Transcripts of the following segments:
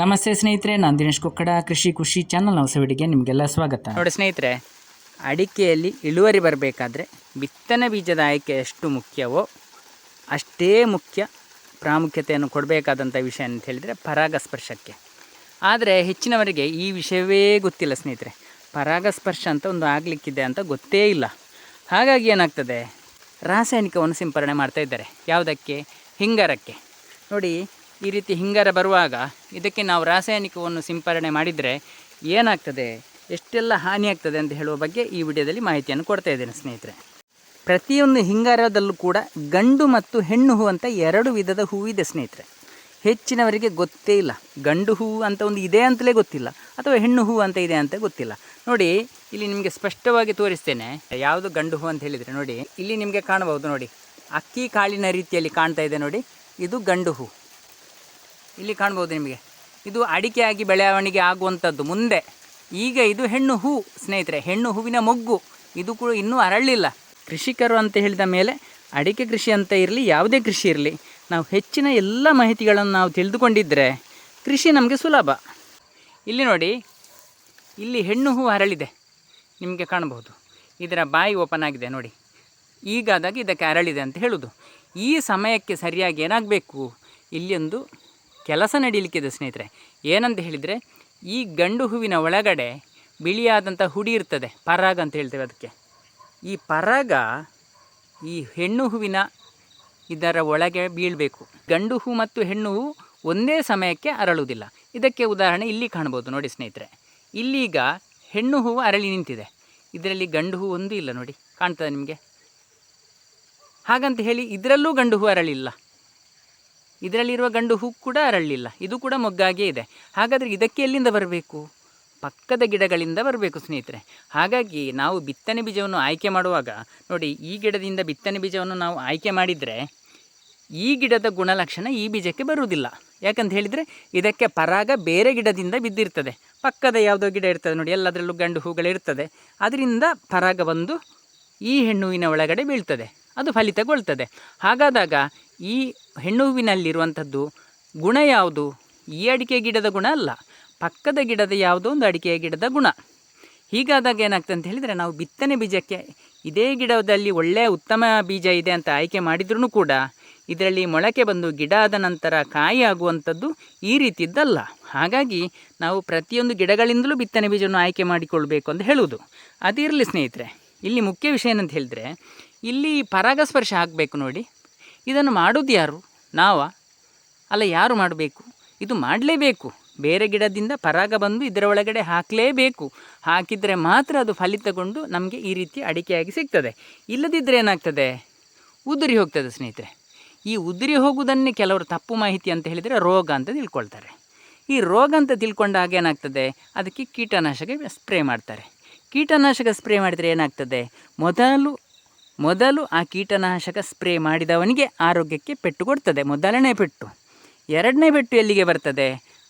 ನಮಸ್ತೆ ಸ್ನೇಹಿತರೆ, ನಾನು ದಿನೇಶ್ ಕೊಕ್ಕಡ, ಕೃಷಿ ಖುಷಿ ಚಾನಲ್ ಹೊಸವಿಡಿಗೆ ನಿಮಗೆಲ್ಲ ಸ್ವಾಗತ. ನೋಡಿ ಸ್ನೇಹಿತರೆ, ಅಡಿಕೆಯಲ್ಲಿ ಇಳುವರಿ ಬರಬೇಕಾದ್ರೆ ಬಿತ್ತನೆ ಬೀಜದ ಆಯ್ಕೆ ಎಷ್ಟು ಮುಖ್ಯವೋ ಅಷ್ಟೇ ಮುಖ್ಯ ಪ್ರಾಮುಖ್ಯತೆಯನ್ನು ಕೊಡಬೇಕಾದಂಥ ವಿಷಯ ಅಂತ ಹೇಳಿದರೆ ಪರಾಗಸ್ಪರ್ಶಕ್ಕೆ. ಆದರೆ ಹೆಚ್ಚಿನವರಿಗೆ ಈ ವಿಷಯವೇ ಗೊತ್ತಿಲ್ಲ ಸ್ನೇಹಿತರೆ. ಪರಾಗಸ್ಪರ್ಶ ಅಂತ ಒಂದು ಆಗಲಿಕ್ಕಿದೆ ಅಂತ ಗೊತ್ತೇ ಇಲ್ಲ. ಹಾಗಾಗಿ ಏನಾಗ್ತದೆ, ರಾಸಾಯನಿಕವನ್ನು ಸಿಂಪರಣೆ ಮಾಡ್ತಾ ಇದ್ದಾರೆ. ಯಾವುದಕ್ಕೆ? ಹಿಂಗಾರಕ್ಕೆ. ನೋಡಿ, ಈ ರೀತಿ ಹಿಂಗಾರ ಬರುವಾಗ ಇದಕ್ಕೆ ನಾವು ರಾಸಾಯನಿಕವನ್ನು ಸಿಂಪರಣೆ ಮಾಡಿದರೆ ಏನಾಗ್ತದೆ, ಎಷ್ಟೆಲ್ಲ ಹಾನಿಯಾಗ್ತದೆ ಅಂತ ಹೇಳುವ ಬಗ್ಗೆ ಈ ವಿಡಿಯೋದಲ್ಲಿ ಮಾಹಿತಿಯನ್ನು ಕೊಡ್ತಾ ಇದ್ದೇನೆ ಸ್ನೇಹಿತರೆ. ಪ್ರತಿಯೊಂದು ಹಿಂಗಾರದಲ್ಲೂ ಕೂಡ ಗಂಡು ಮತ್ತು ಹೆಣ್ಣು ಹೂ ಅಂತ ಎರಡು ವಿಧದ ಹೂವಿದೆ ಸ್ನೇಹಿತರೆ. ಹೆಚ್ಚಿನವರಿಗೆ ಗೊತ್ತೇ ಇಲ್ಲ. ಗಂಡು ಹೂವು ಅಂತ ಒಂದು ಇದೆ ಅಂತಲೇ ಗೊತ್ತಿಲ್ಲ, ಅಥವಾ ಹೆಣ್ಣು ಹೂವು ಅಂತ ಇದೆ ಅಂತ ಗೊತ್ತಿಲ್ಲ. ನೋಡಿ, ಇಲ್ಲಿ ನಿಮಗೆ ಸ್ಪಷ್ಟವಾಗಿ ತೋರಿಸ್ತೇನೆ ಯಾವುದು ಗಂಡು ಹೂ ಅಂತ ಹೇಳಿದರೆ. ನೋಡಿ, ಇಲ್ಲಿ ನಿಮಗೆ ಕಾಣಬಹುದು. ನೋಡಿ, ಅಕ್ಕಿ ಕಾಳಿನ ರೀತಿಯಲ್ಲಿ ಕಾಣ್ತಾ ಇದೆ. ನೋಡಿ, ಇದು ಗಂಡು ಹೂ. ಇಲ್ಲಿ ಕಾಣ್ಬೋದು ನಿಮಗೆ. ಇದು ಅಡಿಕೆಯಾಗಿ ಬೆಳವಣಿಗೆ ಆಗುವಂಥದ್ದು ಮುಂದೆ. ಈಗ ಇದು ಹೆಣ್ಣು ಹೂ ಸ್ನೇಹಿತರೆ, ಹೆಣ್ಣು ಹೂವಿನ ಮೊಗ್ಗು. ಇದು ಕೂಡ ಇನ್ನೂ ಅರಳಿಲ್ಲ. ಕೃಷಿಕರು ಅಂತ ಹೇಳಿದ ಮೇಲೆ ಅಡಿಕೆ ಕೃಷಿ ಅಂತ ಇರಲಿ, ಯಾವುದೇ ಕೃಷಿ ಇರಲಿ, ನಾವು ಹೆಚ್ಚಿನ ಎಲ್ಲ ಮಾಹಿತಿಗಳನ್ನು ನಾವು ತಿಳಿದುಕೊಂಡಿದ್ದರೆ ಕೃಷಿ ನಮಗೆ ಸುಲಭ. ಇಲ್ಲಿ ನೋಡಿ, ಇಲ್ಲಿ ಹೆಣ್ಣು ಹೂ ಅರಳಿದೆ, ನಿಮಗೆ ಕಾಣಬಹುದು. ಇದರ ಬಾಯಿ ಓಪನ್ ಆಗಿದೆ ನೋಡಿ. ಈಗಾದಾಗ ಇದಕ್ಕೆ ಅರಳಿದೆ ಅಂತ ಹೇಳೋದು. ಈ ಸಮಯಕ್ಕೆ ಸರಿಯಾಗಿ ಏನಾಗಬೇಕು, ಇಲ್ಲಿ ಒಂದು ಕೆಲಸ ನಡೀಲಿಕ್ಕಿದೆ ಸ್ನೇಹಿತರೆ. ಏನಂತ ಹೇಳಿದರೆ, ಈ ಗಂಡು ಹೂವಿನ ಒಳಗಡೆ ಬಿಳಿಯಾದಂಥ ಹುಡಿ ಇರ್ತದೆ, ಪರಾಗ ಅಂತ ಹೇಳ್ತೇವೆ ಅದಕ್ಕೆ. ಈ ಪರಾಗ ಈ ಹೆಣ್ಣು ಹೂವಿನ ಇದರ ಒಳಗೆ ಬೀಳಬೇಕು. ಗಂಡು ಹೂ ಮತ್ತು ಹೆಣ್ಣು ಹೂ ಒಂದೇ ಸಮಯಕ್ಕೆ ಅರಳುವುದಿಲ್ಲ. ಇದಕ್ಕೆ ಉದಾಹರಣೆ ಇಲ್ಲಿ ಕಾಣ್ಬೋದು ನೋಡಿ ಸ್ನೇಹಿತರೆ. ಇಲ್ಲೀಗ ಹೆಣ್ಣು ಹೂವು ಅರಳಿ ನಿಂತಿದೆ, ಇದರಲ್ಲಿ ಗಂಡು ಹೂ ಒಂದು ಇಲ್ಲ ನೋಡಿ, ಕಾಣ್ತದೆ ನಿಮಗೆ. ಹಾಗಂತ ಹೇಳಿ ಇದರಲ್ಲೂ ಗಂಡು ಹೂ ಅರಳಿಲ್ಲ, ಇದರಲ್ಲಿರುವ ಗಂಡು ಹೂ ಕೂಡ ಅರಳಿಲ್ಲ, ಇದು ಕೂಡ ಮೊಗ್ಗಾಗೇ ಇದೆ. ಹಾಗಾದರೆ ಇದಕ್ಕೆ ಎಲ್ಲಿಂದ ಬರಬೇಕು? ಪಕ್ಕದ ಗಿಡಗಳಿಂದ ಬರಬೇಕು ಸ್ನೇಹಿತರೆ. ಹಾಗಾಗಿ ನಾವು ಬಿತ್ತನೆ ಬೀಜವನ್ನು ಆಯ್ಕೆ ಮಾಡುವಾಗ ನೋಡಿ, ಈ ಗಿಡದಿಂದ ಬಿತ್ತನೆ ಬೀಜವನ್ನು ನಾವು ಆಯ್ಕೆ ಮಾಡಿದರೆ ಈ ಗಿಡದ ಗುಣಲಕ್ಷಣ ಈ ಬೀಜಕ್ಕೆ ಬರುವುದಿಲ್ಲ. ಯಾಕಂತ ಹೇಳಿದರೆ, ಇದಕ್ಕೆ ಪರಾಗ ಬೇರೆ ಗಿಡದಿಂದ ಬಿದ್ದಿರ್ತದೆ. ಪಕ್ಕದ ಯಾವುದೋ ಗಿಡ ಇರ್ತದೆ ನೋಡಿ, ಎಲ್ಲದರಲ್ಲೂ ಗಂಡು ಹೂಗಳಿರ್ತದೆ. ಅದರಿಂದ ಪರಾಗ ಬಂದು ಈ ಹೆಣ್ಣುವಿನ ಒಳಗಡೆ ಬೀಳ್ತದೆ, ಅದು ಫಲಿತಗೊಳ್ತದೆ. ಹಾಗಾದಾಗ ಈ ಹೆಣ್ಣು ಹೂವಿನಲ್ಲಿರುವಂಥದ್ದು ಗುಣ ಯಾವುದು? ಈ ಅಡಿಕೆ ಗಿಡದ ಗುಣ ಅಲ್ಲ, ಪಕ್ಕದ ಗಿಡದ ಯಾವುದೋ ಒಂದು ಅಡಿಕೆಯ ಗಿಡದ ಗುಣ. ಹೀಗಾದಾಗ ಏನಾಗ್ತದೆ ಅಂತ ಹೇಳಿದರೆ, ನಾವು ಬಿತ್ತನೆ ಬೀಜಕ್ಕೆ ಇದೇ ಗಿಡದಲ್ಲಿ ಒಳ್ಳೆಯ ಉತ್ತಮ ಬೀಜ ಇದೆ ಅಂತ ಆಯ್ಕೆ ಮಾಡಿದ್ರೂ ಕೂಡ ಇದರಲ್ಲಿ ಮೊಳಕೆ ಬಂದು ಗಿಡ ಆದ ನಂತರ ಕಾಯಿ ಆಗುವಂಥದ್ದು ಈ ರೀತಿದ್ದಲ್ಲ. ಹಾಗಾಗಿ ನಾವು ಪ್ರತಿಯೊಂದು ಗಿಡಗಳಿಂದಲೂ ಬಿತ್ತನೆ ಬೀಜವನ್ನು ಆಯ್ಕೆ ಮಾಡಿಕೊಳ್ಬೇಕು ಅಂತ ಹೇಳುವುದು. ಅದಿರಲಿ ಸ್ನೇಹಿತರೆ. ಇಲ್ಲಿ ಮುಖ್ಯ ವಿಷಯ ಏನಂತ ಹೇಳಿದರೆ, ಇಲ್ಲಿ ಪರಾಗಸ್ಪರ್ಶ ಆಗಬೇಕು ನೋಡಿ. ಇದನ್ನು ಮಾಡೋದು ಯಾರು? ನಾವಾ? ಅಲ್ಲ, ಯಾರು ಮಾಡಬೇಕು? ಇದು ಮಾಡಲೇಬೇಕು. ಬೇರೆ ಗಿಡದಿಂದ ಪರಾಗ ಬಂದು ಇದರ ಒಳಗಡೆ ಹಾಕಲೇಬೇಕು. ಹಾಕಿದರೆ ಮಾತ್ರ ಅದು ಫಲಿತಗೊಂಡು ನಮಗೆ ಈ ರೀತಿ ಅಡಿಕೆಯಾಗಿ ಸಿಗ್ತದೆ. ಇಲ್ಲದಿದ್ದರೆ ಏನಾಗ್ತದೆ, ಉದುರಿ ಹೋಗ್ತದೆ ಸ್ನೇಹಿತರೆ. ಈ ಉದುರಿ ಹೋಗುವುದನ್ನೇ ಕೆಲವರು ತಪ್ಪು ಮಾಹಿತಿ ಅಂತ ಹೇಳಿದರೆ ರೋಗ ಅಂತ ತಿಳ್ಕೊಳ್ತಾರೆ. ಈ ರೋಗ ಅಂತ ತಿಳ್ಕೊಂಡಾಗ ಏನಾಗ್ತದೆ, ಅದಕ್ಕೆ ಕೀಟನಾಶಕ ಸ್ಪ್ರೇ ಮಾಡ್ತಾರೆ. ಕೀಟನಾಶಕ ಸ್ಪ್ರೇ ಮಾಡಿದರೆ ಏನಾಗ್ತದೆ, ಮೊದಲು ಆ ಕೀಟನಾಶಕ ಸ್ಪ್ರೇ ಮಾಡಿದವನಿಗೆ ಆರೋಗ್ಯಕ್ಕೆ ಪೆಟ್ಟು ಕೊಡ್ತದೆ, ಮೊದಲನೇ ಪೆಟ್ಟು. ಎರಡನೇ ಪೆಟ್ಟು ಎಲ್ಲಿಗೆ ಬರ್ತದೆ,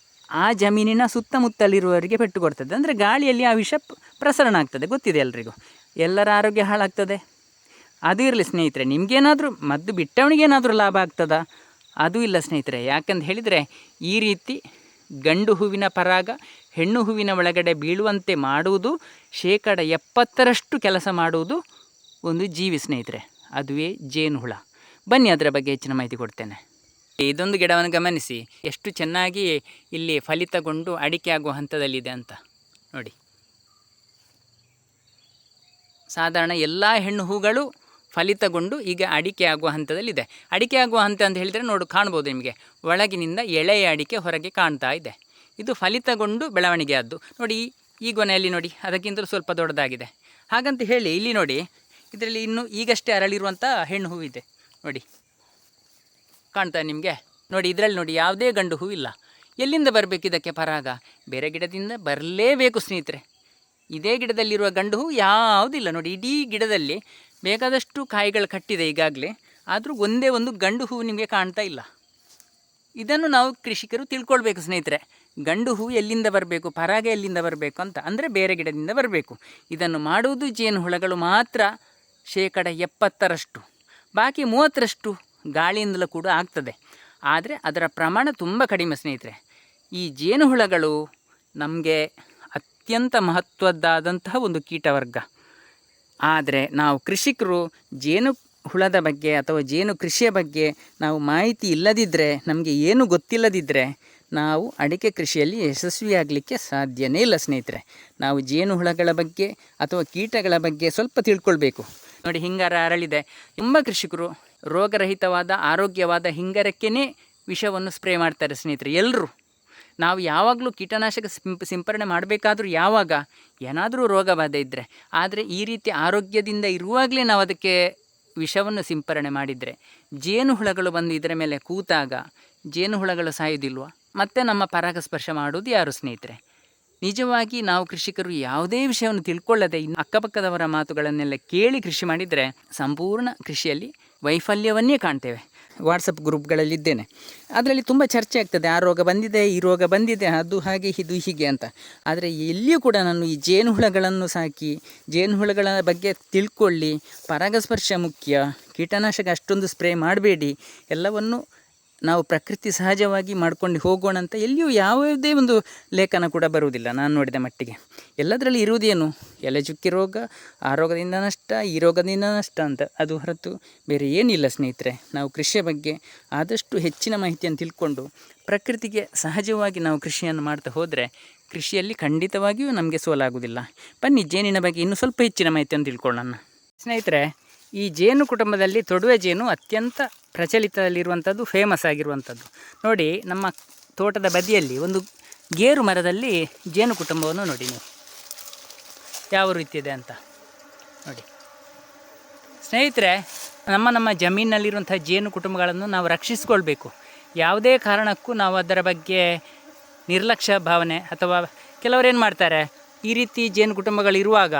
ಆ ಜಮೀನಿನ ಸುತ್ತಮುತ್ತಲಿರುವವರಿಗೆ ಪೆಟ್ಟು ಕೊಡ್ತದೆ. ಅಂದರೆ ಗಾಳಿಯಲ್ಲಿ ಆ ವಿಷ ಪ್ರಸರಣ ಆಗ್ತದೆ, ಗೊತ್ತಿದೆ ಎಲ್ರಿಗೂ. ಎಲ್ಲರ ಆರೋಗ್ಯ ಹಾಳಾಗ್ತದೆ. ಅದು ಇರಲಿ ಸ್ನೇಹಿತರೆ. ನಿಮಗೇನಾದರೂ ಮದ್ದು ಬಿಟ್ಟವನಿಗೇನಾದರೂ ಲಾಭ ಆಗ್ತದಾ? ಅದು ಇಲ್ಲ ಸ್ನೇಹಿತರೆ. ಯಾಕಂತ ಹೇಳಿದರೆ, ಈ ರೀತಿ ಗಂಡು ಹೂವಿನ ಪರಾಗ ಹೆಣ್ಣು ಹೂವಿನ ಒಳಗಡೆ ಬೀಳುವಂತೆ ಮಾಡುವುದು 70% ಕೆಲಸ ಮಾಡುವುದು ಒಂದು ಜೀವಿ ಸ್ನೇಹಿತರೆ, ಅದುವೇ ಜೇನುಹುಳ. ಬನ್ನಿ ಅದರ ಬಗ್ಗೆ ಹೆಚ್ಚಿನ ಮಾಹಿತಿ ಕೊಡ್ತೇನೆ. ಇದೊಂದು ಗಿಡವನ್ನು ಗಮನಿಸಿ, ಎಷ್ಟು ಚೆನ್ನಾಗಿ ಇಲ್ಲಿ ಫಲಿತಗೊಂಡು ಅಡಿಕೆ ಆಗುವ ಹಂತದಲ್ಲಿದೆ ಅಂತ ನೋಡಿ. ಸಾಧಾರಣ ಎಲ್ಲ ಹೆಣ್ಣು ಹೂಗಳು ಫಲಿತಗೊಂಡು ಈಗ ಅಡಿಕೆ ಆಗುವ ಹಂತದಲ್ಲಿದೆ. ಅಡಿಕೆ ಆಗುವ ಹಂತ ಅಂತ ಹೇಳಿದರೆ ಕಾಣ್ಬೋದು ನಿಮಗೆ, ಒಳಗಿನಿಂದ ಎಳೆಯ ಅಡಿಕೆ ಹೊರಗೆ ಕಾಣ್ತಾ ಇದೆ. ಇದು ಫಲಿತಗೊಂಡು ಬೆಳವಣಿಗೆ ಆದ್ದು ನೋಡಿ. ಈ ಗೊನೆಯಲ್ಲಿ ನೋಡಿ, ಅದಕ್ಕಿಂತಲೂ ಸ್ವಲ್ಪ ದೊಡ್ಡದಾಗಿದೆ. ಹಾಗಂತ ಹೇಳಿ ಇಲ್ಲಿ ನೋಡಿ, ಇದರಲ್ಲಿ ಇನ್ನೂ ಈಗಷ್ಟೇ ಅರಳಿರುವಂಥ ಹೆಣ್ಣು ಹೂವಿದೆ ನೋಡಿ, ಕಾಣ್ತಾ ನಿಮಗೆ. ನೋಡಿ, ಇದರಲ್ಲಿ ನೋಡಿ ಯಾವುದೇ ಗಂಡು ಹೂವಿಲ್ಲ. ಎಲ್ಲಿಂದ ಬರಬೇಕು ಇದಕ್ಕೆ ಪರಾಗ? ಬೇರೆ ಗಿಡದಿಂದ ಬರಲೇಬೇಕು ಸ್ನೇಹಿತರೆ. ಇದೇ ಗಿಡದಲ್ಲಿರುವ ಗಂಡು ಹೂ ಯಾವುದಿಲ್ಲ ನೋಡಿ. ಇಡೀ ಗಿಡದಲ್ಲಿ ಬೇಕಾದಷ್ಟು ಕಾಯಿಗಳು ಕಟ್ಟಿದೆ ಈಗಾಗಲೇ, ಆದರೂ ಒಂದೇ ಒಂದು ಗಂಡು ಹೂವು ನಿಮಗೆ ಕಾಣ್ತಾ ಇಲ್ಲ. ಇದನ್ನು ನಾವು ಕೃಷಿಕರು ತಿಳ್ಕೊಳ್ಬೇಕು ಸ್ನೇಹಿತರೆ. ಗಂಡು ಹೂ ಎಲ್ಲಿಂದ ಬರಬೇಕು, ಪರಾಗ ಎಲ್ಲಿಂದ ಬರಬೇಕು ಅಂತ, ಅಂದರೆ ಬೇರೆ ಗಿಡದಿಂದ ಬರಬೇಕು. ಇದನ್ನು ಮಾಡುವುದು ಜೇನುಹುಳಗಳು ಮಾತ್ರ 70%. ಬಾಕಿ 30% ಗಾಳಿಯಿಂದಲೂ ಕೂಡ ಆಗ್ತದೆ. ಆದರೆ ಅದರ ಪ್ರಮಾಣ ತುಂಬ ಕಡಿಮೆ ಸ್ನೇಹಿತರೆ. ಈ ಜೇನುಹುಳಗಳು ನಮಗೆ ಅತ್ಯಂತ ಮಹತ್ವದ್ದಾದಂತಹ ಒಂದು ಕೀಟವರ್ಗ. ಆದರೆ ನಾವು ಕೃಷಿಕರು ಜೇನು ಹುಳದ ಬಗ್ಗೆ ಅಥವಾ ಜೇನು ಕೃಷಿಯ ಬಗ್ಗೆ ನಾವು ಮಾಹಿತಿ ಇಲ್ಲದಿದ್ದರೆ, ನಮಗೆ ಏನು ಗೊತ್ತಿಲ್ಲದಿದ್ದರೆ ನಾವು ಅಡಿಕೆ ಕೃಷಿಯಲ್ಲಿ ಯಶಸ್ವಿಯಾಗಲಿಕ್ಕೆ ಸಾಧ್ಯನೇ ಇಲ್ಲ ಸ್ನೇಹಿತರೆ. ನಾವು ಜೇನು ಹುಳಗಳ ಬಗ್ಗೆ ಅಥವಾ ಕೀಟಗಳ ಬಗ್ಗೆ ಸ್ವಲ್ಪ ತಿಳ್ಕೊಳ್ಬೇಕು. ನೋಡಿ, ಹಿಂಗಾರ ಅರಳಿದೆ. ತುಂಬ ಕೃಷಿಕರು ರೋಗರಹಿತವಾದ ಆರೋಗ್ಯವಾದ ಹಿಂಗಾರಕ್ಕೇ ವಿಷವನ್ನು ಸ್ಪ್ರೇ ಮಾಡ್ತಾರೆ ಸ್ನೇಹಿತರೆ. ಎಲ್ಲರೂ ನಾವು ಯಾವಾಗಲೂ ಕೀಟನಾಶಕ ಸಿಂಪರಣೆ ಮಾಡಬೇಕಾದ್ರೂ ಯಾವಾಗ ಏನಾದರೂ ರೋಗ ಬಾಧೆ ಇದ್ದರೆ, ಆದರೆ ಈ ರೀತಿ ಆರೋಗ್ಯದಿಂದ ಇರುವಾಗಲೇ ನಾವು ಅದಕ್ಕೆ ವಿಷವನ್ನು ಸಿಂಪರಣೆ ಮಾಡಿದರೆ ಜೇನುಹುಳಗಳು ಬಂದು ಇದರ ಮೇಲೆ ಕೂತಾಗ ಜೇನುಹುಳಗಳು ಸಾಯೋದಿಲ್ವ? ಮತ್ತು ನಮ್ಮ ಪರಾಗಸ್ಪರ್ಶ ಮಾಡುವುದು ಯಾರು ಸ್ನೇಹಿತರೆ? ನಿಜವಾಗಿ ನಾವು ಕೃಷಿಕರು ಯಾವುದೇ ವಿಷಯವನ್ನು ತಿಳ್ಕೊಳ್ಳದೆ ಅಕ್ಕಪಕ್ಕದವರ ಮಾತುಗಳನ್ನೆಲ್ಲ ಕೇಳಿ ಕೃಷಿ ಮಾಡಿದರೆ ಸಂಪೂರ್ಣ ಕೃಷಿಯಲ್ಲಿ ವೈಫಲ್ಯವನ್ನೇ ಕಾಣ್ತೇವೆ. ವಾಟ್ಸಪ್ ಗ್ರೂಪ್ಗಳಲ್ಲಿದ್ದೇನೆ, ಅದರಲ್ಲಿ ತುಂಬ ಚರ್ಚೆ ಆಗ್ತದೆ, ಆ ರೋಗ ಬಂದಿದೆ, ಈ ರೋಗ ಬಂದಿದೆ, ಅದು ಹಾಗೆ ಇದು ಹೀಗೆ ಅಂತ. ಆದರೆ ಎಲ್ಲಿಯೂ ಕೂಡ ನಾನು ಈ ಜೇನುಹುಳಗಳನ್ನು ಸಾಕಿ ಜೇನುಹುಳಗಳ ಬಗ್ಗೆ ತಿಳ್ಕೊಳ್ಳಿ, ಪರಾಗಸ್ಪರ್ಶ ಮುಖ್ಯ, ಕೀಟನಾಶಕ ಅಷ್ಟೊಂದು ಸ್ಪ್ರೇ ಮಾಡಬೇಡಿ, ಎಲ್ಲವನ್ನು ನಾವು ಪ್ರಕೃತಿ ಸಹಜವಾಗಿ ಮಾಡ್ಕೊಂಡು ಹೋಗೋಣ ಅಂತ ಎಲ್ಲಿಯೂ ಯಾವುದೇ ಒಂದು ಲೇಖನ ಕೂಡ ಬರುವುದಿಲ್ಲ ನಾನು ನೋಡಿದ ಮಟ್ಟಿಗೆ. ಎಲ್ಲದರಲ್ಲಿ ಇರುವುದೇನು, ಎಲೆ ಚುಕ್ಕಿ ರೋಗ, ಆ ರೋಗದಿಂದ ನಷ್ಟ, ಈ ರೋಗದಿಂದ ನಷ್ಟ ಅಂತ, ಅದು ಹೊರತು ಬೇರೆ ಏನಿಲ್ಲ ಸ್ನೇಹಿತರೆ. ನಾವು ಕೃಷಿಯ ಬಗ್ಗೆ ಆದಷ್ಟು ಹೆಚ್ಚಿನ ಮಾಹಿತಿಯನ್ನು ತಿಳ್ಕೊಂಡು ಪ್ರಕೃತಿಗೆ ಸಹಜವಾಗಿ ನಾವು ಕೃಷಿಯನ್ನು ಮಾಡ್ತಾ ಹೋದರೆ ಕೃಷಿಯಲ್ಲಿ ಖಂಡಿತವಾಗಿಯೂ ನಮಗೆ ಸೋಲಾಗುವುದಿಲ್ಲ. ಬನ್ನಿ ಜೇನಿನ ಬಗ್ಗೆ ಇನ್ನೂ ಸ್ವಲ್ಪ ಹೆಚ್ಚಿನ ಮಾಹಿತಿಯನ್ನು ತಿಳ್ಕೊಳ್ಳೋಣ ಸ್ನೇಹಿತರೆ. ಈ ಜೇನು ಕುಟುಂಬದಲ್ಲಿ ತೊಡುವೆ ಜೇನು ಅತ್ಯಂತ ಪ್ರಚಲಿತದಲ್ಲಿರುವಂಥದ್ದು, ಫೇಮಸ್ ಆಗಿರುವಂಥದ್ದು. ನೋಡಿ, ನಮ್ಮ ತೋಟದ ಬದಿಯಲ್ಲಿ ಒಂದು ಗೇರು ಮರದಲ್ಲಿ ಜೇನು ಕುಟುಂಬವನ್ನು ನೋಡಿ ನೀವು ಯಾವ ರೀತಿ ಇದೆ ಅಂತ ನೋಡಿ ಸ್ನೇಹಿತರೆ. ನಮ್ಮ ಜಮೀನಿನಲ್ಲಿರುವಂಥ ಜೇನು ಕುಟುಂಬಗಳನ್ನು ನಾವು ರಕ್ಷಿಸಿಕೊಳ್ಬೇಕು. ಯಾವುದೇ ಕಾರಣಕ್ಕೂ ನಾವು ಅದರ ಬಗ್ಗೆ ನಿರ್ಲಕ್ಷ್ಯ ಭಾವನೆ, ಅಥವಾ ಕೆಲವರೇನು ಮಾಡ್ತಾರೆ, ಈ ರೀತಿ ಜೇನು ಕುಟುಂಬಗಳಿರುವಾಗ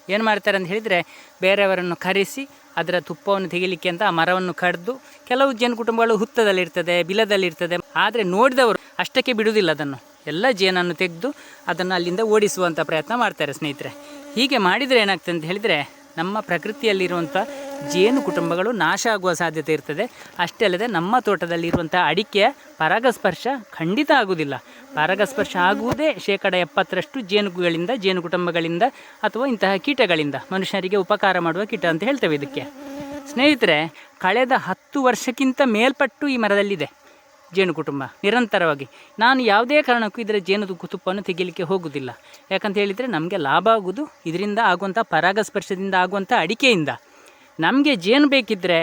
ಏನು ಮಾಡ್ತಾರೆ ಅಂತ ಹೇಳಿದರೆ, ಬೇರೆಯವರನ್ನು ಕರೆಸಿ ಅದರ ತುಪ್ಪವನ್ನು ತೆಗಿಲಿಕ್ಕೆ ಅಂತ ಆ ಮರವನ್ನು ಕಡಿದು, ಕೆಲವು ಜೇನು ಕುಟುಂಬಗಳು ಹುತ್ತದಲ್ಲಿರ್ತದೆ, ಬಿಲದಲ್ಲಿರ್ತದೆ, ಆದರೆ ನೋಡಿದವರು ಅಷ್ಟಕ್ಕೆ ಬಿಡುವುದಿಲ್ಲ, ಅದನ್ನು ಎಲ್ಲ ಜೇನನ್ನು ತೆಗೆದು ಅದನ್ನು ಅಲ್ಲಿಂದ ಓಡಿಸುವಂಥ ಪ್ರಯತ್ನ ಮಾಡ್ತಾರೆ ಸ್ನೇಹಿತರೆ. ಹೀಗೆ ಮಾಡಿದರೆ ಏನಾಗ್ತದೆ ಅಂತ ಹೇಳಿದರೆ, ನಮ್ಮ ಪ್ರಕೃತಿಯಲ್ಲಿರುವಂಥ ಜೇನು ಕುಟುಂಬಗಳು ನಾಶ ಆಗುವ ಸಾಧ್ಯತೆ ಇರ್ತದೆ. ಅಷ್ಟೇ ಅಲ್ಲದೆ ನಮ್ಮ ತೋಟದಲ್ಲಿರುವಂಥ ಅಡಿಕೆಯ ಪರಾಗಸ್ಪರ್ಶ ಖಂಡಿತ ಆಗುವುದಿಲ್ಲ. ಪರಾಗಸ್ಪರ್ಶ ಆಗುವುದೇ 70% ಜೇನುಗಳಿಂದ, ಜೇನು ಕುಟುಂಬಗಳಿಂದ ಅಥವಾ ಇಂತಹ ಕೀಟಗಳಿಂದ, ಮನುಷ್ಯರಿಗೆ ಉಪಕಾರ ಮಾಡುವ ಕೀಟ ಅಂತ ಹೇಳ್ತೇವೆ ಇದಕ್ಕೆ ಸ್ನೇಹಿತರೆ. ಕಳೆದ 10 ವರ್ಷಕ್ಕಿಂತ ಮೇಲ್ಪಟ್ಟು ಈ ಮರದಲ್ಲಿದೆ ಜೇನು ಕುಟುಂಬ ನಿರಂತರವಾಗಿ. ನಾನು ಯಾವುದೇ ಕಾರಣಕ್ಕೂ ಇದರ ಜೇನು ತುಪ್ಪವನ್ನು ತೆಗಿಲಿಕ್ಕೆ ಹೋಗುವುದಿಲ್ಲ. ಯಾಕಂತ ಹೇಳಿದರೆ ನಮಗೆ ಲಾಭ ಆಗುವುದು ಇದರಿಂದ ಆಗುವಂಥ ಪರಾಗಸ್ಪರ್ಶದಿಂದ ಆಗುವಂಥ ಅಡಿಕೆಯಿಂದ. ನಮಗೆ ಜೇನು ಬೇಕಿದ್ದರೆ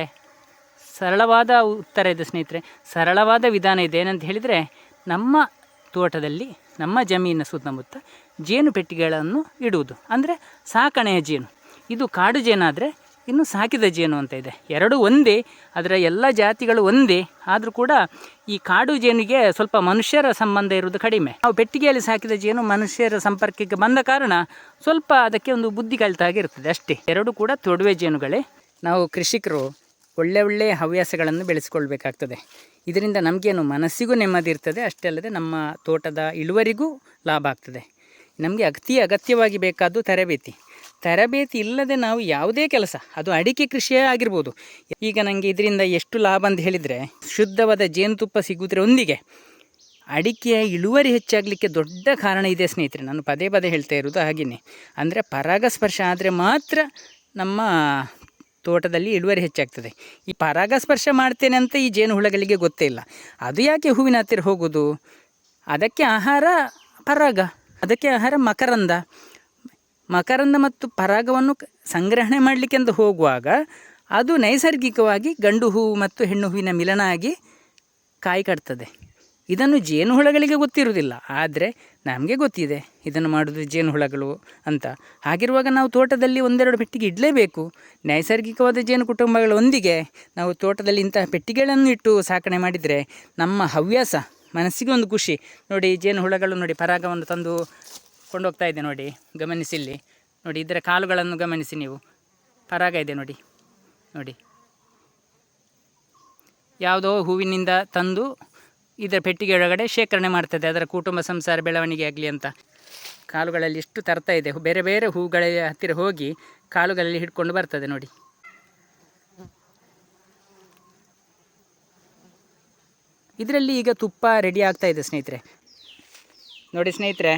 ಸರಳವಾದ ಉತ್ತರ ಇದೆ ಸ್ನೇಹಿತರೆ, ಸರಳವಾದ ವಿಧಾನ ಇದೆ. ಏನಂತ ಹೇಳಿದರೆ, ನಮ್ಮ ತೋಟದಲ್ಲಿ ನಮ್ಮ ಜಮೀನಿನ ಸುತ್ತಮುತ್ತ ಜೇನು ಪೆಟ್ಟಿಗೆಗಳನ್ನು ಇಡುವುದು, ಅಂದರೆ ಸಾಕಣೆಯ ಜೇನು. ಇದು ಕಾಡು ಜೇನಾದರೆ ಇನ್ನು ಸಾಕಿದ ಜೇನು ಅಂತ ಇದೆ, ಎರಡೂ ಒಂದೇ, ಅದರ ಎಲ್ಲ ಜಾತಿಗಳು ಒಂದೇ. ಆದರೂ ಕೂಡ ಈ ಕಾಡು ಜೇನಿಗೆ ಸ್ವಲ್ಪ ಮನುಷ್ಯರ ಸಂಬಂಧ ಇರುವುದು ಕಡಿಮೆ. ನಾವು ಪೆಟ್ಟಿಗೆಯಲ್ಲಿ ಸಾಕಿದ ಜೇನು ಮನುಷ್ಯರ ಸಂಪರ್ಕಕ್ಕೆ ಬಂದ ಕಾರಣ ಸ್ವಲ್ಪ ಅದಕ್ಕೆ ಒಂದು ಬುದ್ಧಿ ಕಲಿತಾಗಿರ್ತದೆ ಅಷ್ಟೇ. ಎರಡೂ ಕೂಡ ತೊಡುವೆ ಜೇನುಗಳೇ. ನಾವು ಕೃಷಿಕರು ಒಳ್ಳೆಯ ಹವ್ಯಾಸಗಳನ್ನು ಬೆಳೆಸ್ಕೊಳ್ಬೇಕಾಗ್ತದೆ. ಇದರಿಂದ ನಮಗೇನು ಮನಸ್ಸಿಗೂ ನೆಮ್ಮದಿ ಇರ್ತದೆ, ಅಷ್ಟೇ ಅಲ್ಲದೆ ನಮ್ಮ ತೋಟದ ಇಳುವರಿಗೂ ಲಾಭ ಆಗ್ತದೆ. ನಮಗೆ ಅಗತ್ಯವಾಗಿ ಬೇಕಾದ್ದು ತರಬೇತಿ ಇಲ್ಲದೆ ನಾವು ಯಾವುದೇ ಕೆಲಸ, ಅದು ಅಡಿಕೆ ಕೃಷಿಯೇ ಆಗಿರ್ಬೋದು. ಈಗ ನನಗೆ ಇದರಿಂದ ಎಷ್ಟು ಲಾಭ ಅಂತ ಹೇಳಿದರೆ, ಶುದ್ಧವಾದ ಜೇನುತುಪ್ಪ ಸಿಗುವುದರ ಒಂದಿಗೆ ಅಡಿಕೆಯ ಇಳುವರಿ ಹೆಚ್ಚಾಗಲಿಕ್ಕೆ ದೊಡ್ಡ ಕಾರಣ ಇದೆ ಸ್ನೇಹಿತರೆ. ನಾನು ಪದೇ ಹೇಳ್ತಾ ಇರೋದು ಹಾಗೆಯೇ. ಅಂದರೆ ಪರಾಗಸ್ಪರ್ಶ ಆದರೆ ಮಾತ್ರ ನಮ್ಮ ತೋಟದಲ್ಲಿ ಇಳುವರಿ ಹೆಚ್ಚಾಗ್ತದೆ. ಈ ಪರಾಗಸ್ಪರ್ಶ ಮಾಡ್ತೇನೆ ಅಂತ ಈ ಜೇನು ಹುಳಗಳಿಗೆ ಗೊತ್ತೇ ಇಲ್ಲ. ಅದು ಯಾಕೆ ಹೂವಿನ ಹತ್ತಿರ ಹೋಗೋದು? ಅದಕ್ಕೆ ಆಹಾರ ಪರಾಗ, ಅದಕ್ಕೆ ಆಹಾರ ಮಕರಂದ ಮತ್ತು ಪರಾಗವನ್ನು ಸಂಗ್ರಹಣೆ ಮಾಡಲಿಕ್ಕೆ ಅಂತ ಹೋಗುವಾಗ ಅದು ನೈಸರ್ಗಿಕವಾಗಿ ಗಂಡು ಹೂವು ಮತ್ತು ಹೆಣ್ಣು ಹೂವಿನ ಮಿಲನ ಆಗಿ ಕಾಯಿ ಕಟ್ತದೆ. ಇದನ್ನು ಜೇನುಹುಳಗಳಿಗೆ ಗೊತ್ತಿರುವುದಿಲ್ಲ, ಆದರೆ ನಮಗೆ ಗೊತ್ತಿದೆ ಇದನ್ನು ಮಾಡೋದು ಜೇನುಹುಳಗಳು ಅಂತ. ಹಾಗಿರುವಾಗ ನಾವು ತೋಟದಲ್ಲಿ 1-2 ಪೆಟ್ಟಿಗೆ ಇಡಲೇಬೇಕು. ನೈಸರ್ಗಿಕವಾದ ಜೇನು ಕುಟುಂಬಗಳೊಂದಿಗೆ ನಾವು ತೋಟದಲ್ಲಿ ಇಂತಹ ಪೆಟ್ಟಿಗೆಗಳನ್ನು ಇಟ್ಟು ಸಾಕಣೆ ಮಾಡಿದರೆ ನಮ್ಮ ಹವ್ಯಾಸ, ಮನಸ್ಸಿಗೆ ಒಂದು ಖುಷಿ. ನೋಡಿ, ಜೇನುಹುಳಗಳು ನೋಡಿ ಪರಾಗವನ್ನು ತಂದು ಕೊಂಡೋಗ್ತಾ ಇದೆ ನೋಡಿ, ಗಮನಿಸಿ ಇಲ್ಲಿ ನೋಡಿ, ಇದರ ಕಾಲುಗಳನ್ನು ಗಮನಿಸಿ ನೀವು, ಪರಾಗ ಇದೆ ನೋಡಿ. ಯಾವುದೋ ಹೂವಿನಿಂದ ತಂದು ಇದರ ಪೆಟ್ಟಿಗೆ ಒಳಗಡೆ ಶೇಖರಣೆ ಮಾಡ್ತದೆ, ಅದರ ಕುಟುಂಬ ಸಂಸಾರ ಬೆಳವಣಿಗೆ ಆಗಲಿ ಅಂತ. ಕಾಲುಗಳಲ್ಲಿ ಎಷ್ಟು ತರ್ತಾ ಇದೆ, ಬೇರೆ ಬೇರೆ ಹೂಗಳ ಹತ್ತಿರ ಹೋಗಿ ಕಾಲುಗಳಲ್ಲಿ ಹಿಡ್ಕೊಂಡು ಬರ್ತದೆ ನೋಡಿ. ಇದರಲ್ಲಿ ಈಗ ತುಪ್ಪ ರೆಡಿ ಆಗ್ತಾ ಇದೆ ಸ್ನೇಹಿತರೆ. ನೋಡಿ ಸ್ನೇಹಿತರೆ,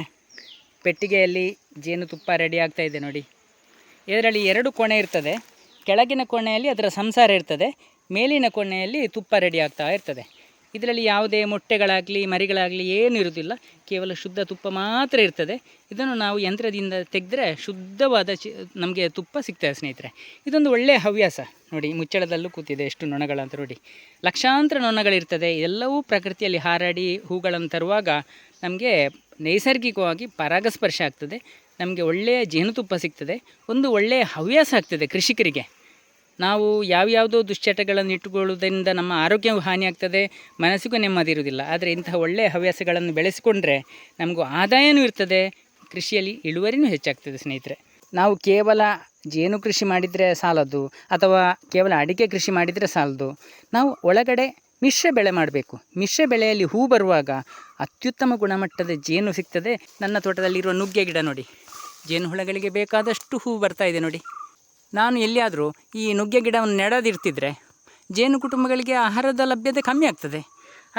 ಪೆಟ್ಟಿಗೆಯಲ್ಲಿ ಜೇನುತುಪ್ಪ ರೆಡಿ ಆಗ್ತಾ ಇದೆ ನೋಡಿ. ಇದರಲ್ಲಿ 2 ಕೋಣೆ ಇರ್ತದೆ. ಕೆಳಗಿನ ಕೋಣೆಯಲ್ಲಿ ಅದರ ಸಂಸಾರ ಇರ್ತದೆ, ಮೇಲಿನ ಕೋಣೆಯಲ್ಲಿ ತುಪ್ಪ ರೆಡಿ ಆಗ್ತಾ ಇರ್ತದೆ. ಇದರಲ್ಲಿ ಯಾವುದೇ ಮೊಟ್ಟೆಗಳಾಗಲಿ ಮರಿಗಳಾಗಲಿ ಏನೂ ಇರುವುದಿಲ್ಲ, ಕೇವಲ ಶುದ್ಧ ತುಪ್ಪ ಮಾತ್ರ ಇರ್ತದೆ. ಇದನ್ನು ನಾವು ಯಂತ್ರದಿಂದ ತೆಗೆದ್ರೆ ಶುದ್ಧವಾದ ನಮಗೆ ತುಪ್ಪ ಸಿಗ್ತದೆ ಸ್ನೇಹಿತರೆ. ಇದೊಂದು ಒಳ್ಳೆಯ ಹವ್ಯಾಸ. ನೋಡಿ, ಮುಚ್ಚಳದಲ್ಲೂ ಕೂತಿದೆ ಎಷ್ಟು ನೊಣಗಳಂತ ನೋಡಿ. ಲಕ್ಷಾಂತರ ನೊಣಗಳಿರ್ತದೆ. ಎಲ್ಲವೂ ಪ್ರಕೃತಿಯಲ್ಲಿ ಹಾರಾಡಿ ಹೂಗಳನ್ನು ತರುವಾಗ ನಮಗೆ ನೈಸರ್ಗಿಕವಾಗಿ ಪರಾಗಸ್ಪರ್ಶ ಆಗ್ತದೆ. ನಮಗೆ ಒಳ್ಳೆಯ ಜೇನುತುಪ್ಪ ಸಿಗ್ತದೆ. ಒಂದು ಒಳ್ಳೆಯ ಹವ್ಯಾಸ ಆಗ್ತದೆ ಕೃಷಿಕರಿಗೆ. ನಾವು ಯಾವ್ಯಾವುದೋ ದುಶ್ಚಟಗಳನ್ನು ಇಟ್ಟುಕೊಳ್ಳುವುದರಿಂದ ನಮ್ಮ ಆರೋಗ್ಯವೂ ಹಾನಿಯಾಗ್ತದೆ, ಮನಸ್ಸಿಗೂ ನೆಮ್ಮದಿ ಇರುವುದಿಲ್ಲ. ಆದರೆ ಇಂತಹ ಒಳ್ಳೆಯ ಹವ್ಯಾಸಗಳನ್ನು ಬೆಳೆಸಿಕೊಂಡ್ರೆ ನಮಗೂ ಆದಾಯವೂ ಇರ್ತದೆ, ಕೃಷಿಯಲ್ಲಿ ಇಳುವರಿನೂ ಹೆಚ್ಚಾಗ್ತದೆ ಸ್ನೇಹಿತರೆ. ನಾವು ಕೇವಲ ಜೇನು ಕೃಷಿ ಮಾಡಿದರೆ ಸಾಲದು, ಅಥವಾ ಕೇವಲ ಅಡಿಕೆ ಕೃಷಿ ಮಾಡಿದರೆ ಸಾಲದು. ನಾವು ಒಳಗಡೆ ಮಿಶ್ರ ಬೆಳೆ ಮಾಡಬೇಕು. ಮಿಶ್ರ ಬೆಳೆಯಲ್ಲಿ ಹೂ ಬರುವಾಗ ಅತ್ಯುತ್ತಮ ಗುಣಮಟ್ಟದ ಜೇನು ಸಿಗ್ತದೆ. ನನ್ನ ತೋಟದಲ್ಲಿರುವ ನುಗ್ಗೆ ಗಿಡ ನೋಡಿ, ಜೇನು ಹುಳಗಳಿಗೆ ಬೇಕಾದಷ್ಟು ಹೂ ಬರ್ತಾ ಇದೆ ನೋಡಿ. ನಾನು ಎಲ್ಲಿಯಾದರೂ ಈ ನುಗ್ಗೆ ಗಿಡವನ್ನು ನೆಡದಿರ್ತಿದ್ರೆ ಜೇನು ಕುಟುಂಬಗಳಿಗೆ ಆಹಾರದ ಲಭ್ಯತೆ ಕಮ್ಮಿ ಆಗ್ತದೆ.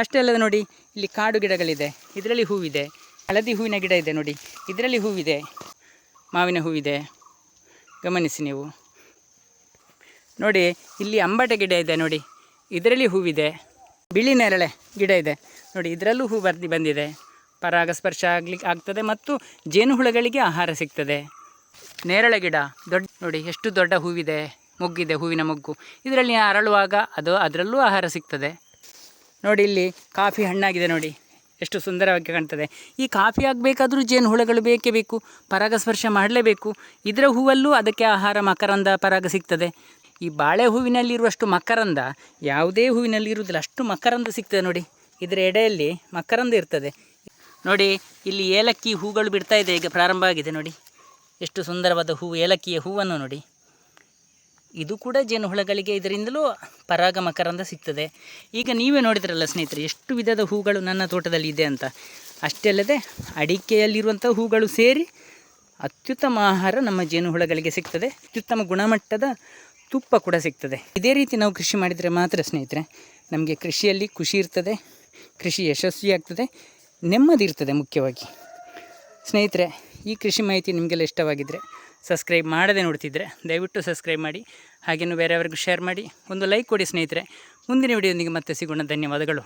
ಅಷ್ಟೇ ಅಲ್ಲದೆ ನೋಡಿ, ಇಲ್ಲಿ ಕಾಡು ಗಿಡಗಳಿದೆ, ಇದರಲ್ಲಿ ಹೂವಿದೆ. ಹಳದಿ ಹೂವಿನ ಗಿಡ ಇದೆ ನೋಡಿ, ಇದರಲ್ಲಿ ಹೂವಿದೆ. ಮಾವಿನ ಹೂವಿದೆ, ಗಮನಿಸಿ ನೀವು ನೋಡಿ. ಇಲ್ಲಿ ಅಂಬಟೆ ಗಿಡ ಇದೆ ನೋಡಿ, ಇದರಲ್ಲಿ ಹೂವಿದೆ. ಬಿಳಿ ನೇರಳೆ ಗಿಡ ಇದೆ ನೋಡಿ, ಇದರಲ್ಲೂ ಹೂ ಬಂದಿದೆ. ಪರಾಗಸ್ಪರ್ಶ ಆಗ್ತದೆ ಮತ್ತು ಜೇನುಹುಳಗಳಿಗೆ ಆಹಾರ ಸಿಗ್ತದೆ. ನೇರಳೆ ಗಿಡ ದೊಡ್ಡ ನೋಡಿ, ಎಷ್ಟು ದೊಡ್ಡ ಹೂವಿದೆ, ಮೊಗ್ಗಿದೆ, ಹೂವಿನ ಮೊಗ್ಗು. ಇದರಲ್ಲಿ ಅರಳುವಾಗ ಅದರಲ್ಲೂ ಆಹಾರ ಸಿಗ್ತದೆ ನೋಡಿ. ಇಲ್ಲಿ ಕಾಫಿ ಹಣ್ಣಾಗಿದೆ ನೋಡಿ, ಎಷ್ಟು ಸುಂದರವಾಗಿ ಕಾಣ್ತದೆ. ಈ ಕಾಫಿ ಆಗಬೇಕಾದ್ರೂ ಜೇನುಹುಳಗಳು ಬೇಕೇ ಬೇಕು, ಪರಾಗಸ್ಪರ್ಶ ಮಾಡಲೇಬೇಕು. ಇದರ ಹೂವಲ್ಲೂ ಅದಕ್ಕೆ ಆಹಾರ ಮಕರಂದ ಪರಾಗ ಸಿಗ್ತದೆ. ಈ ಬಾಳೆ ಹೂವಿನಲ್ಲಿರುವಷ್ಟು ಮಕರಂದ ಯಾವುದೇ ಹೂವಿನಲ್ಲಿ ಇರುವುದಿಲ್ಲ, ಅಷ್ಟು ಮಕರಂದ ಸಿಗ್ತದೆ ನೋಡಿ. ಇದರ ಎಡೆಯಲ್ಲಿ ಮಕರಂದ ಇರ್ತದೆ ನೋಡಿ. ಇಲ್ಲಿ ಏಲಕ್ಕಿ ಹೂಗಳು ಬಿಡ್ತಾ ಇದೆ, ಈಗ ಪ್ರಾರಂಭ ಆಗಿದೆ ನೋಡಿ. ಎಷ್ಟು ಸುಂದರವಾದ ಹೂವು, ಏಲಕ್ಕಿಯ ಹೂವನ್ನು ನೋಡಿ. ಇದು ಕೂಡ ಜೇನುಹುಳಗಳಿಗೆ ಇದರಿಂದಲೂ ಪರಾಗ ಮಕರಂದ ಸಿಗ್ತದೆ. ಈಗ ನೀವೇ ನೋಡಿದ್ರಲ್ಲ ಸ್ನೇಹಿತರೆ, ಎಷ್ಟು ವಿಧದ ಹೂಗಳು ನನ್ನ ತೋಟದಲ್ಲಿ ಇದೆ ಅಂತ. ಅಷ್ಟೇ ಅಲ್ಲದೆ ಅಡಿಕೆಯಲ್ಲಿರುವಂಥ ಹೂಗಳು ಸೇರಿ ಅತ್ಯುತ್ತಮ ಆಹಾರ ನಮ್ಮ ಜೇನುಹುಳಗಳಿಗೆ ಸಿಗ್ತದೆ. ಅತ್ಯುತ್ತಮ ಗುಣಮಟ್ಟದ ತುಪ್ಪ ಕೂಡ ಸಿಗ್ತದೆ. ಇದೇ ರೀತಿ ನಾವು ಕೃಷಿ ಮಾಡಿದರೆ ಮಾತ್ರ ಸ್ನೇಹಿತರೆ ನಮಗೆ ಕೃಷಿಯಲ್ಲಿ ಖುಷಿ ಇರ್ತದೆ, ಕೃಷಿ ಯಶಸ್ವಿಯಾಗ್ತದೆ, ನೆಮ್ಮದಿ ಇರ್ತದೆ. ಮುಖ್ಯವಾಗಿ ಸ್ನೇಹಿತರೆ, ಈ ಕೃಷಿ ಮಾಹಿತಿ ನಿಮಗೆಲ್ಲ ಇಷ್ಟವಾಗಿದ್ದರೆ, ಸಬ್ಸ್ಕ್ರೈಬ್ ಮಾಡದೆ ನೋಡ್ತಿದ್ದರೆ ದಯವಿಟ್ಟು ಸಬ್ಸ್ಕ್ರೈಬ್ ಮಾಡಿ. ಹಾಗೆಯೇ ಬೇರೆಯವರಿಗೂ ಶೇರ್ ಮಾಡಿ, ಒಂದು ಲೈಕ್ ಕೊಡಿ ಸ್ನೇಹಿತರೆ. ಮುಂದಿನ ವಿಡಿಯೋದೊಂದಿಗೆ ಮತ್ತೆ ಸಿಗೋಣ. ಧನ್ಯವಾದಗಳು.